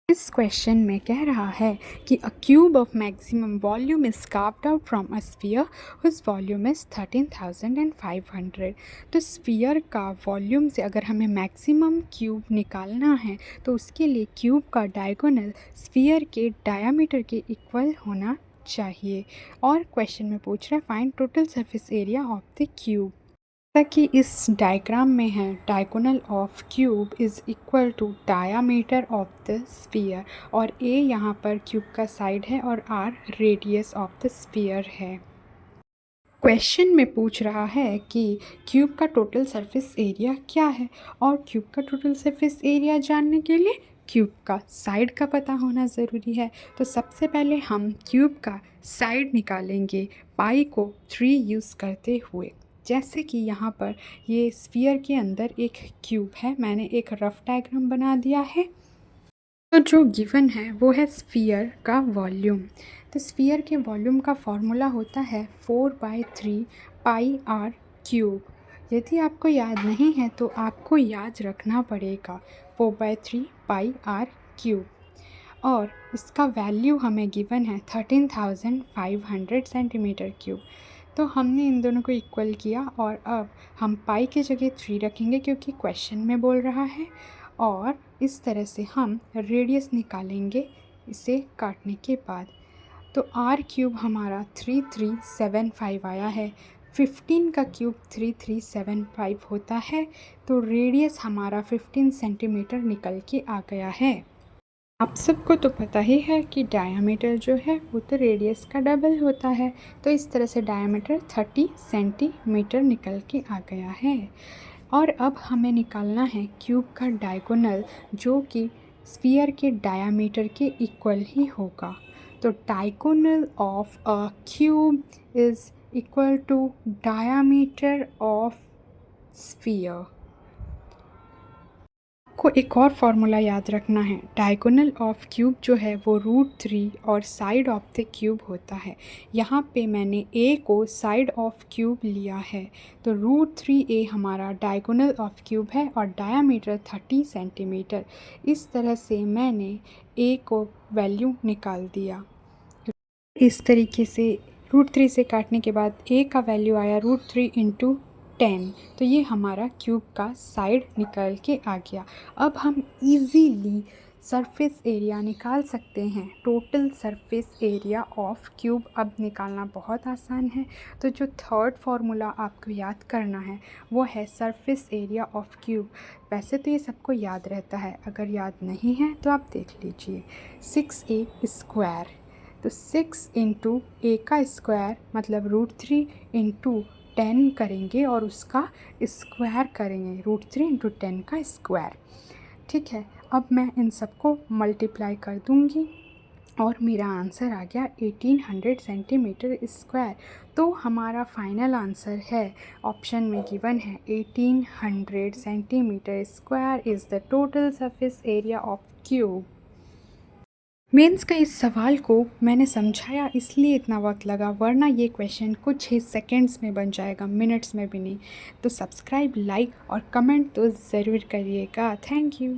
इस क्वेश्चन में कह रहा है कि a cube of maximum volume is carved out from a sphere whose volume is 13,500। तो स्फीयर का वॉल्यूम से अगर हमें मैक्सिमम क्यूब निकालना है तो उसके लिए क्यूब का डायगोनल स्फीयर के डायामीटर के इक्वल होना चाहिए। और क्वेश्चन में पूछ रहा है find total surface area of the cube. जैसा कि इस डायग्राम में है, diagonal of cube is equal to diameter of the sphere, और ए यहाँ पर क्यूब का साइड है और r radius of the sphere है। क्वेश्चन में पूछ रहा है कि क्यूब का टोटल सरफेस एरिया क्या है, और क्यूब का टोटल सरफेस एरिया जानने के लिए क्यूब का साइड का पता होना ज़रूरी है। तो सबसे पहले हम क्यूब का साइड निकालेंगे पाई को 3 यूज़ करते हुए। जैसे कि यहाँ पर ये स्फीयर के अंदर एक क्यूब है, मैंने एक रफ डायग्राम बना दिया है। तो जो गिवन है वो है स्फीयर का वॉल्यूम। तो स्फीयर के वॉल्यूम का फॉर्मूला होता है 4/3 पाई आर क्यूब। यदि आपको याद नहीं है तो आपको याद रखना पड़ेगा 4/3 पाई आर क्यूब। और इसका वैल्यू हमें गिवन है 13,500 सेंटीमीटर क्यूब। तो हमने इन दोनों को इक्वल किया और अब हम पाई की जगह 3 रखेंगे क्योंकि क्वेश्चन में बोल रहा है, और इस तरह से हम रेडियस निकालेंगे इसे काटने के बाद। तो आर क्यूब हमारा 3375 आया है। 15 का क्यूब 3375 होता है, तो रेडियस हमारा 15 सेंटीमीटर निकल के आ गया है। आप सबको तो पता ही है कि डायामीटर जो है वो तो रेडियस का डबल होता है, तो इस तरह से डायामीटर 30 सेंटीमीटर निकल के आ गया है। और अब हमें निकालना है क्यूब का डायगोनल, जो कि स्फीयर के डायामीटर के इक्वल ही होगा। तो diagonal of a cube is equal to diameter of sphere. को एक और फार्मूला याद रखना है, डायगोनल ऑफ क्यूब जो है वो √3 और साइड ऑफ द क्यूब होता है। यहाँ पे मैंने a को साइड ऑफ क्यूब लिया है, तो √3a हमारा डायगोनल ऑफ क्यूब है और डायामीटर 30 सेंटीमीटर। इस तरह से मैंने a को वैल्यू निकाल दिया। इस तरीके से √3 से काटने के बाद a का वैल्यू आया √3 × 10, तो ये हमारा क्यूब का साइड निकल के आ गया। अब हम इजीली सरफेस एरिया निकाल सकते हैं। Total surface area of cube अब निकालना बहुत आसान है। तो जो थर्ड फार्मूला आपको याद करना है वो है सरफेस एरिया ऑफ क्यूब। वैसे तो ये सबको याद रहता है, अगर याद नहीं है तो आप देख लीजिए। 6a², तो 6 × a का स्क्वायर मतलब √3 × 10 करेंगे और उसका स्क्वायर करेंगे, √3 × 10 का स्क्वायर। ठीक है, अब मैं इन सबको मल्टीप्लाई कर दूंगी और मेरा आंसर आ गया 1800 सेंटीमीटर स्क्वायर। तो हमारा फाइनल आंसर है, ऑप्शन में गिवन है 1800 centimetre square is the total surface area of cube. Mains का इस सवाल को मैंने समझाया इसलिए इतना वक्त लगा, वरना ये क्वेश्चन कुछ ही सेकंड्स में बन जाएगा, मिनट्स में भी नहीं। तो सब्सक्राइब, लाइक और कमेंट तो ज़रूर करिएगा। Thank you.